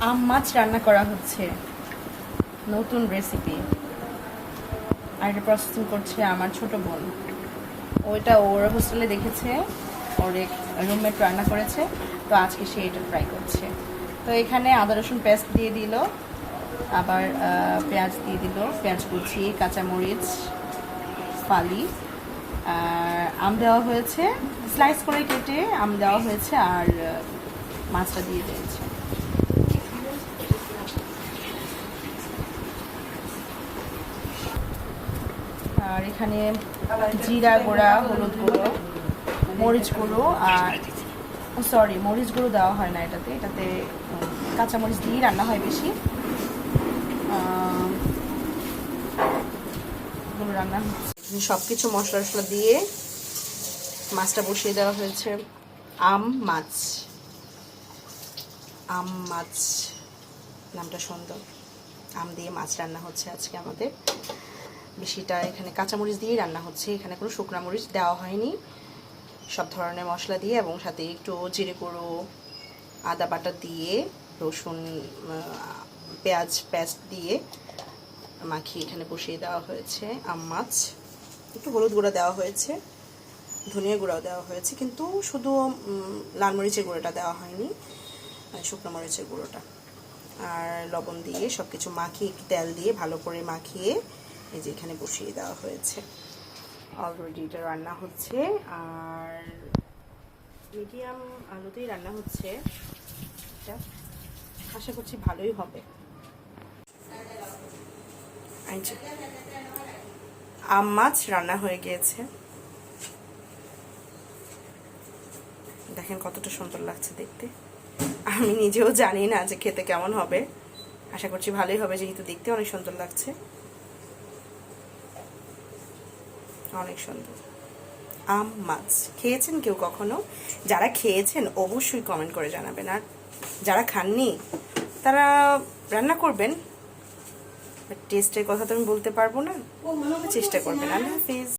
আম মাছ রান্না করা হচ্ছে, নতুন রেসিপি। আর এটা প্রসেসিং করছে আমার ছোট বোন। ওইটা ওর হোস্টেলে দেখেছে, ওর এক রুমমেট রান্না করেছে, তো আজকে সে এটা ট্রাই করছে। তো এখানে আদা রসুন পেস্ট দিয়ে দিল, আবার পেঁয়াজ দিয়ে দিল, পেঁয়াজ কুচি, কাঁচামরিচ ফালি, আর আম দেওয়া হয়েছে, স্লাইস করে কেটে আম দেওয়া হয়েছে, আর মাছটা দিয়ে দিয়েছে। আর এখানে জিরা গুঁড়া, হলুদ গুঁড়ো, মরিচ গুঁড়ো, আর সরি মরিচ গুঁড়ো দেওয়া হয় না এটাতে, এটাতে কাঁচামরিচ দিয়েই রান্না হয় বেশি। রান্না হচ্ছে সব কিছু মশলা টশলা দিয়ে মাছটা বসিয়ে দেওয়া হয়েছে। আম মাছ, আম মাছ নামটা সুন্দর। আম দিয়ে মাছ রান্না হচ্ছে আজকে আমাদের। বেশিটা এখানে কাঁচামরিচ দিয়েই রান্না হচ্ছে, এখানে কোনো শুকনো মরিচ দেওয়া হয়নি। সব ধরনের মশলা দিয়ে এবং সাথে একটু জিরে গুঁড়ো, আদা বাটা দিয়ে, রসুন পেঁয়াজ পেস্ট দিয়ে মাখিয়ে এখানে বসিয়ে দেওয়া হয়েছে আম মাছ। একটু হলুদ গুঁড়া দেওয়া হয়েছে, ধনিয়া গুঁড়াও দেওয়া হয়েছে, কিন্তু শুধু লাল মরিচের গুঁড়োটা দেওয়া হয়নি, শুকনো মরিচের গুঁড়োটা। আর লবণ দিয়ে সব কিছু মাখিয়ে, একটু তেল দিয়ে ভালো করে মাখিয়ে এই যে এখানে বসিয়ে দেওয়া হয়েছে। অলরেডি এটা রান্না হচ্ছে, আর মিডিয়াম আলুতেই রান্না হচ্ছে। এটা আশা করছি ভালোই হবে। আম মাছ রান্না হয়ে গিয়েছে, দেখেন কতটা সুন্দর লাগছে দেখতে। আমি নিজেও জানি না যে খেতে কেমন হবে, আশা করছি ভালোই হবে, যেহেতু দেখতে অনেক সুন্দর লাগছে, অনেক সুন্দর। আম মাছ খেয়েছেন কেউ কখনো? যারা খেয়েছেন অবশ্যই কমেন্ট করে জানাবেন, আর যারা খাননি তারা রান্না করবেন, টেস্টের কথা তো আমি বলতে পারবো না, চেষ্টা করবেন। আল্লাহ হাফিজ।